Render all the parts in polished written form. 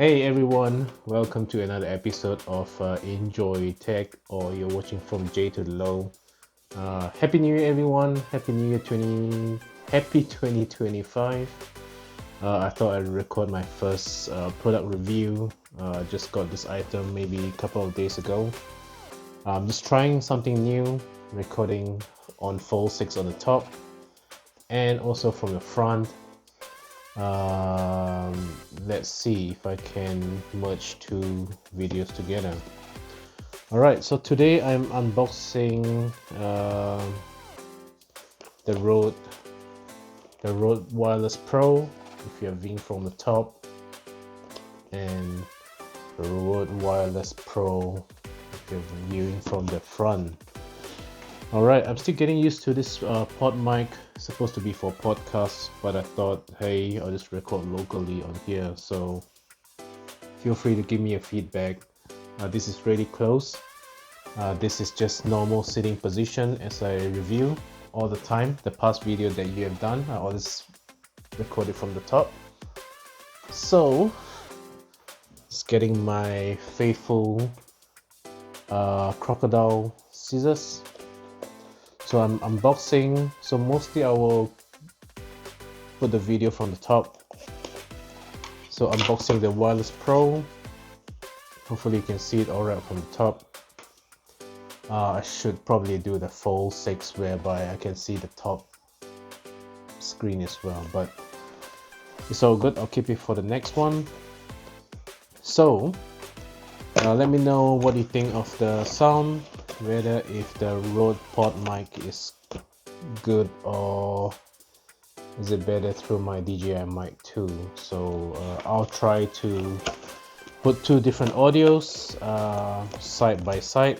Hey everyone, welcome to another episode of Enjoy Tech, or you're watching from J to the Low. Happy New Year, everyone! Happy 2025. I thought I'd record my first product review. Just got this item maybe a couple of days ago. I'm just trying something new, recording on Fold 6 on the top and also from the front. Let's see if I can merge two videos together. Alright, so today I'm unboxing the Rode Wireless Pro, if you're viewing from the top, and the Rode Wireless Pro if you're viewing from the front. Alright, I'm still getting used to this pod mic. It's supposed to be for podcasts, but I thought, hey, I'll just record locally on here. So feel free to give me a feedback. This is really close. This is just normal sitting position as I review all the time. The past video that you have done, I always recorded from the top. So it's getting my faithful crocodile scissors. So I'm unboxing, so mostly I will put the video from the top. So unboxing the Wireless Pro. Hopefully you can see it alright from the top. I should probably do the Fold 6 whereby I can see the top screen as well, but it's all good. I'll keep it for the next one. So let me know what you think of the sound, whether if the Rode pod mic is good or is it better through my DJI mic 2. So I'll try to put two different audios side by side.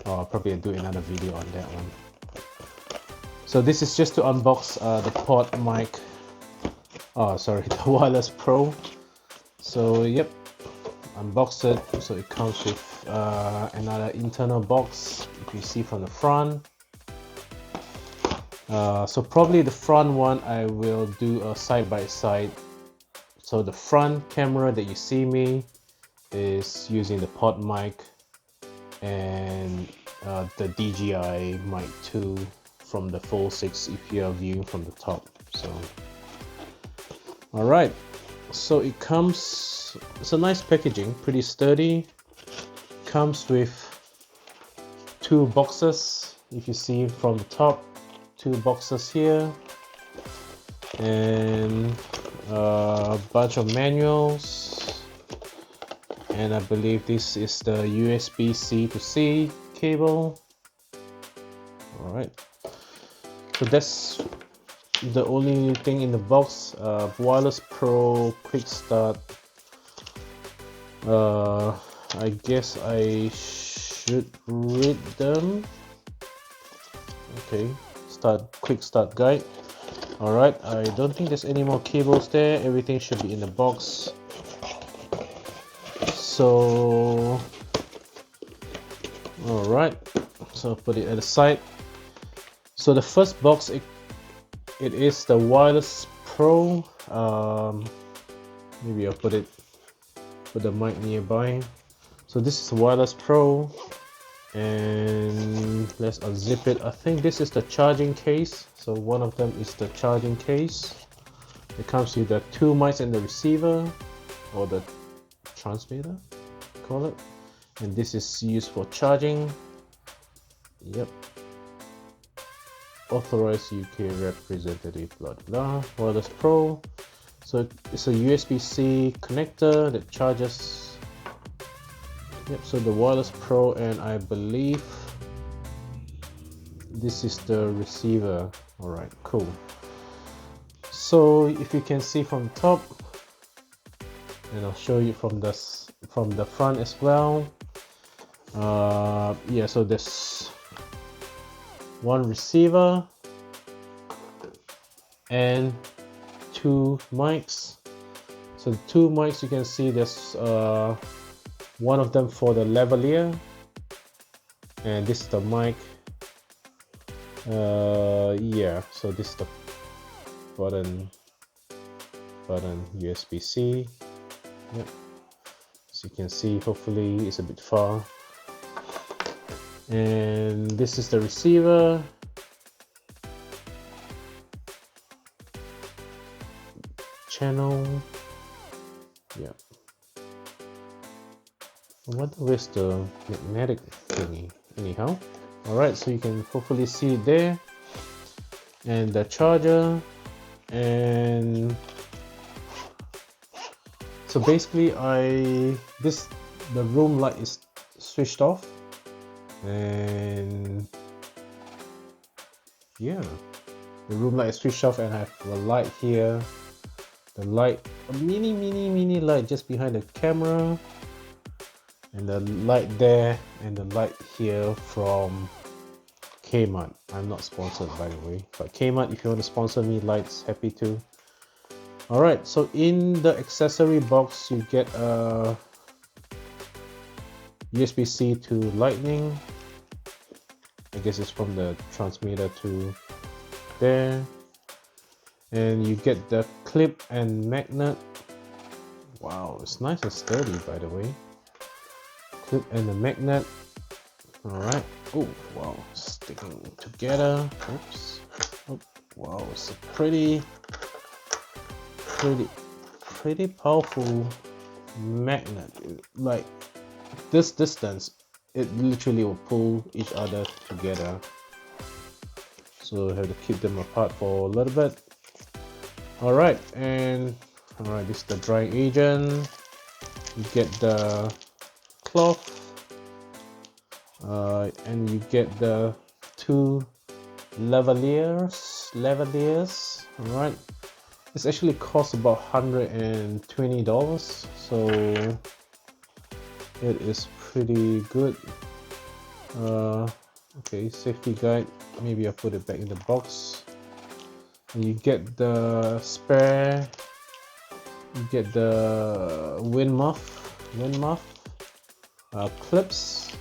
I'll probably do another video on that one. So this is just to unbox the pod mic, the Wireless Pro. So yep, unbox it. So it comes with another internal box, if you see from the front. So probably the front one I will do a side by side. So the front camera that you see me is using the pod mic and the DJI mic 2 from the Fold 6 if you are viewing from the top. So alright, so it comes, it's a nice packaging, pretty sturdy. Comes with two boxes, if you see from the top, two boxes here, and a bunch of manuals, and I believe this is the USB-C to C cable. Alright, so that's the only thing in the box. Wireless Pro Quick Start. I guess I should read them. Okay, quick start guide. Alright, I don't think there's any more cables there. Everything should be in the box. So alright, so put it at the side. So the first box, it is the Wireless Pro. Maybe I'll put the mic nearby. So this is the Wireless Pro, and let's unzip it. I think this is the charging case. So one of them is the charging case. It comes with the two mics and the receiver, or the transmitter, call it. And this is used for charging. Yep. Authorized UK representative, blah blah. Wireless Pro. So it's a USB-C connector that charges. Yep, so the Wireless Pro, and I believe this is the receiver. Alright, cool. So if you can see from the top, and I'll show you from the front as well. Yeah, so there's one receiver and two mics. So the two mics, you can see there's one of them for the lavalier, and this is the mic. Yeah, so this is the button USB-C. Yep. As you can see, hopefully it's a bit far. And this is the receiver. Channel. Yeah. I wonder where's the magnetic thingy. Anyhow. Alright, so you can hopefully see it there. And the charger. And so basically the room light is switched off. And yeah, the room light is switched off, and I have a light here, the light, a mini light just behind the camera, and the light there, and the light here from Kmart. I'm not sponsored, by the way, but Kmart, if you want to sponsor me lights, happy to. Alright, so in the accessory box you get a USB-C to lightning. I guess it's from the transmitter to there. And you get the clip and magnet. Wow, it's nice and sturdy, by the way. Clip and the magnet. Alright. Oh, wow, sticking together. Oops. Oh, wow, it's a pretty powerful magnet. Like this distance, it literally will pull each other together. So I have to keep them apart for a little bit. Alright, and alright, this is the drying agent. You get the cloth, and you get the two lavaliers. Alright, this actually costs about $120, so it is pretty good. Okay, safety guide, maybe I'll put it back in the box. You get the spare, you get the wind muff clips,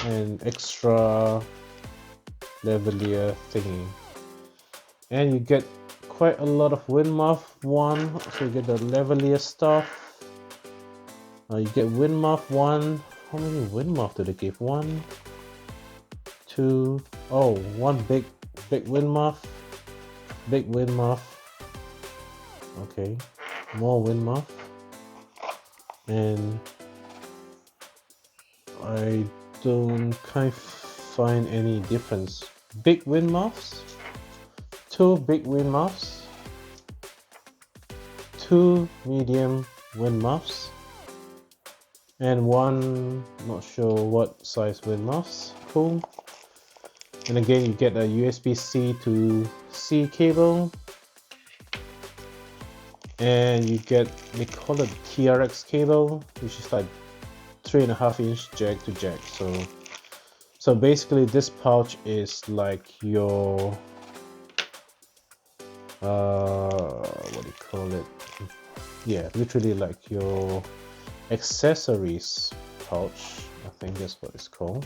and extra lavalier thingy, and you get quite a lot of wind muff. One, so you get the lavalier stuff. You get wind muff one. How many wind muff do they give? One, two, oh, one big wind muff. Big wind muff. Okay, more wind muff. And I can't find any difference. Big wind muffs, two big wind muffs, two medium wind muffs, and one, not sure what size wind muffs. Cool. And again, you get a USB-C to C cable, and you get, they call it TRX cable, which is like 3.5-inch jack to jack. So basically this pouch is like your what do you call it? Yeah, literally like your accessories pouch. I think that's what it's called.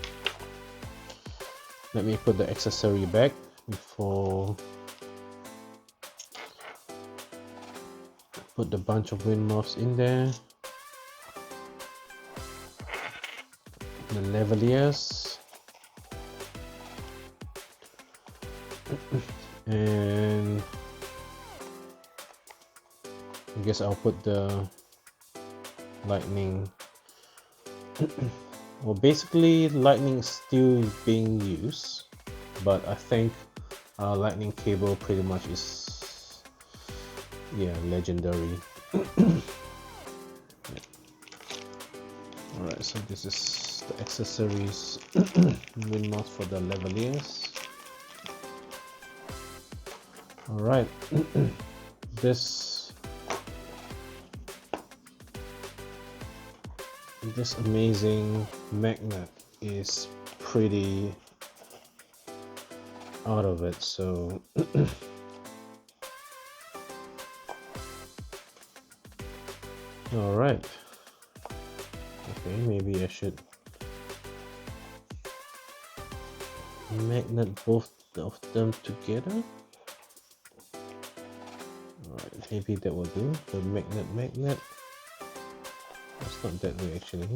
Let me put the accessory back before put the bunch of wind muffs in there. The lavaliers. And I guess I'll put the lightning. Well, basically lightning is still being used, but I think lightning cable pretty much is, yeah, legendary. Yeah. Alright, so this is the accessories. Wind muff for the lavaliers. Alright, this amazing magnet is pretty out of it, so all right. Okay, maybe I should magnet both of them together. All right, maybe that will do. The magnet. it's not that way actually.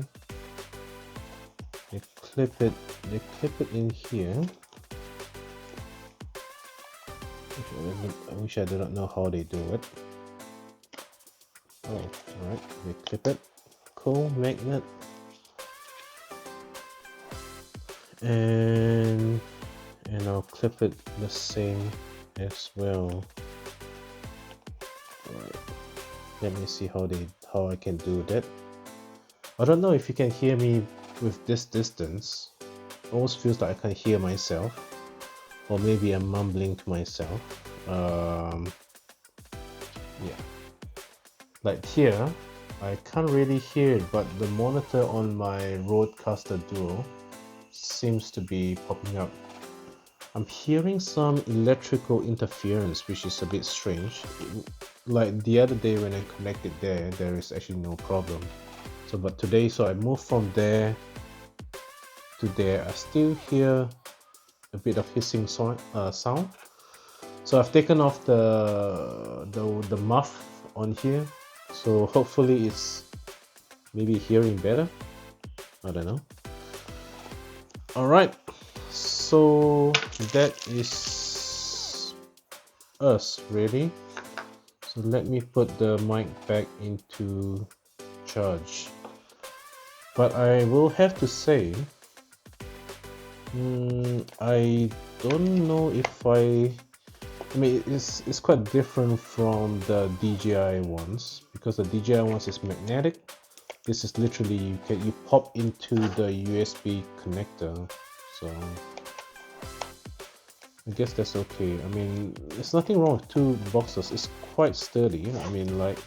They clip it in here. I wish I do not know how they do it. Oh, alright, they clip it. Cool, magnet. And I'll clip it the same as well. Alright, let me see how I can do that. I don't know if you can hear me with this distance. Almost feels like I can hear myself, or maybe I'm mumbling to myself. Yeah, like here I can't really hear it, but the monitor on my Rodecaster Duo seems to be popping up. I'm hearing some electrical interference, which is a bit strange. Like the other day when I connected there is actually no problem. So but today, so I moved from there to there, I still hear a bit of hissing sound. So I've taken off the muff on here, so hopefully it's maybe hearing better. I don't know. All right, so that is us really. So let me put the mic back into charge. But I will have to say, I don't know if I mean, it's quite different from the DJI ones, because the DJI ones is magnetic. This is literally you pop into the USB connector, so I guess that's okay. I mean, there's nothing wrong with two boxes. It's quite sturdy. I mean, like,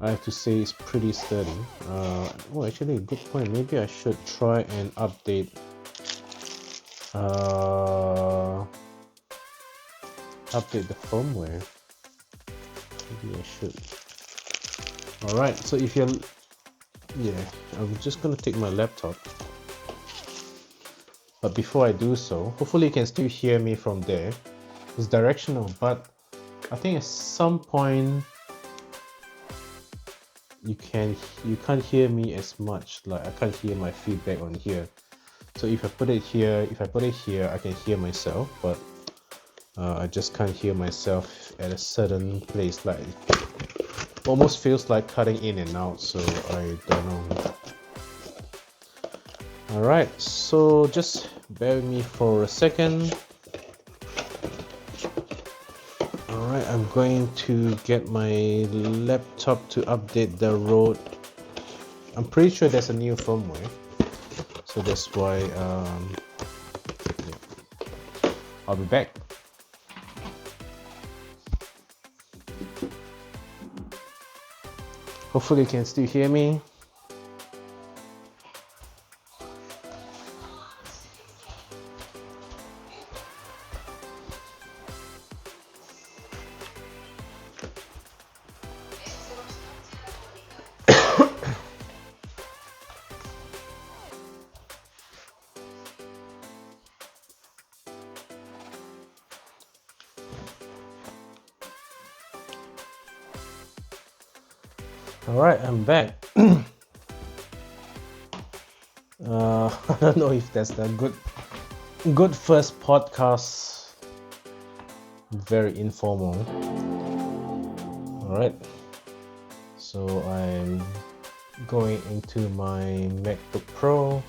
I have to say it's pretty sturdy. Oh, actually, good point. Maybe I should try and update the firmware. Maybe I should. Alright, so if you're, yeah, I'm just gonna take my laptop, but before I do so, hopefully you can still hear me from there. It's directional, but I think at some point you can't hear me as much. Like, I can't hear my feedback on here. So if I put it here, I can hear myself, but I just can't hear myself at a certain place. Like, almost feels like cutting in and out, so I don't know. Alright, so just bear with me for a second. Alright, I'm going to get my laptop to update the Rode. I'm pretty sure there's a new firmware, so that's why yeah. I'll be back. Hopefully you can still hear me. Alright, I'm back. I don't know if that's a good first podcast. Very informal. Alright, so I'm going into my MacBook Pro.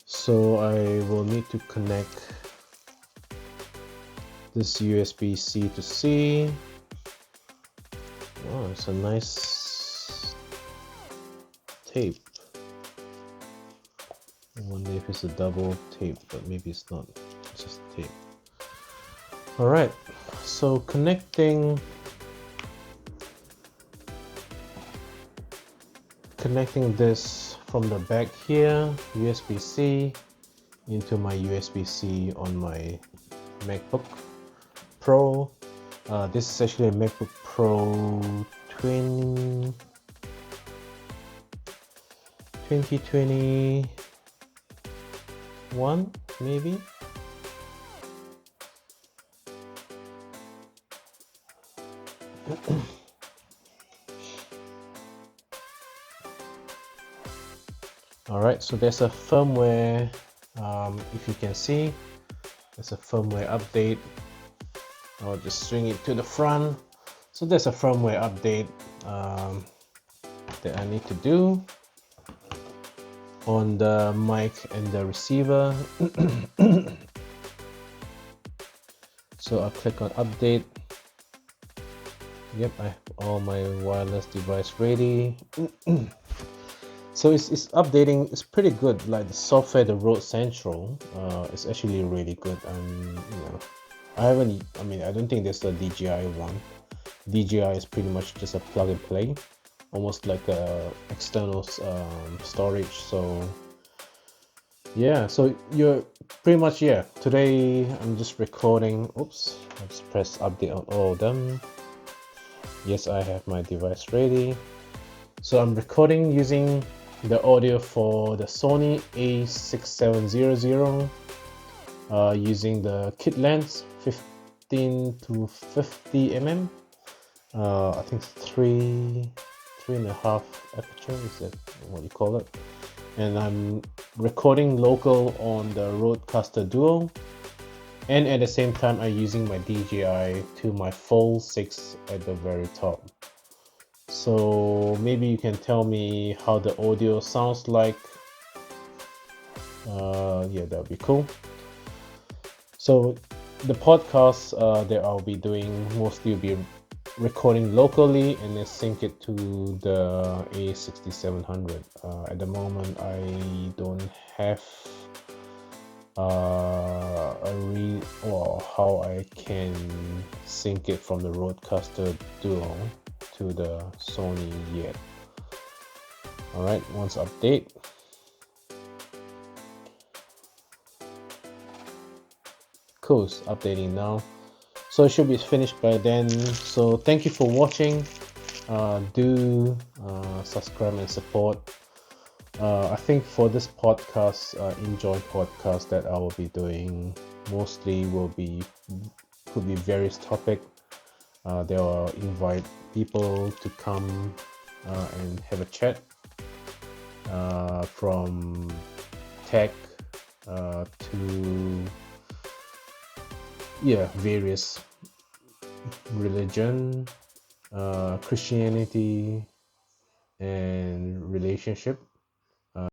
So I will need to connect this USB-C to C. Oh, it's a nice tape. I wonder if it's a double tape, but maybe it's not. It's just tape. Alright, so connecting this from the back here, USB-C into my USB-C on my MacBook Pro. This is actually a MacBook Pro 2021 maybe. All right, so there's a firmware, if you can see, there's a firmware update. I'll just swing it to the front. So there's a firmware update that I need to do on the mic and the receiver. So I'll click on update. Yep, I have all my wireless device ready. So it's updating. It's pretty good. Like the software, the Rode Central, is actually really good. I don't think there's a DJI one. DJI is pretty much just a plug and play, almost like a external storage. So yeah, so you're pretty much, yeah. Today I'm just recording. Oops, let's press update on all of them. Yes, I have my device ready. So I'm recording using the audio for the Sony a6700, using the kit lens 15 to 50 mm. I think 3.5 aperture, is that what you call it? And I'm recording local on the Rodecaster Duo, and at the same time I'm using my DJI to my Fold 6 at the very top. So maybe you can tell me how the audio sounds like. Yeah, that would be cool. So the podcast that I'll be doing mostly will be recording locally and then sync it to the a6700. At the moment I don't have how I can sync it from the Rodecaster Duo to the Sony yet. Alright, once update. Cool, it's updating now. So it should be finished by then. So thank you for watching. Do subscribe and support. I think for this podcast, Enjoy podcast that I will be doing, mostly could be various topic. They will invite people to come and have a chat, from tech to various religion, Christianity, and relationship.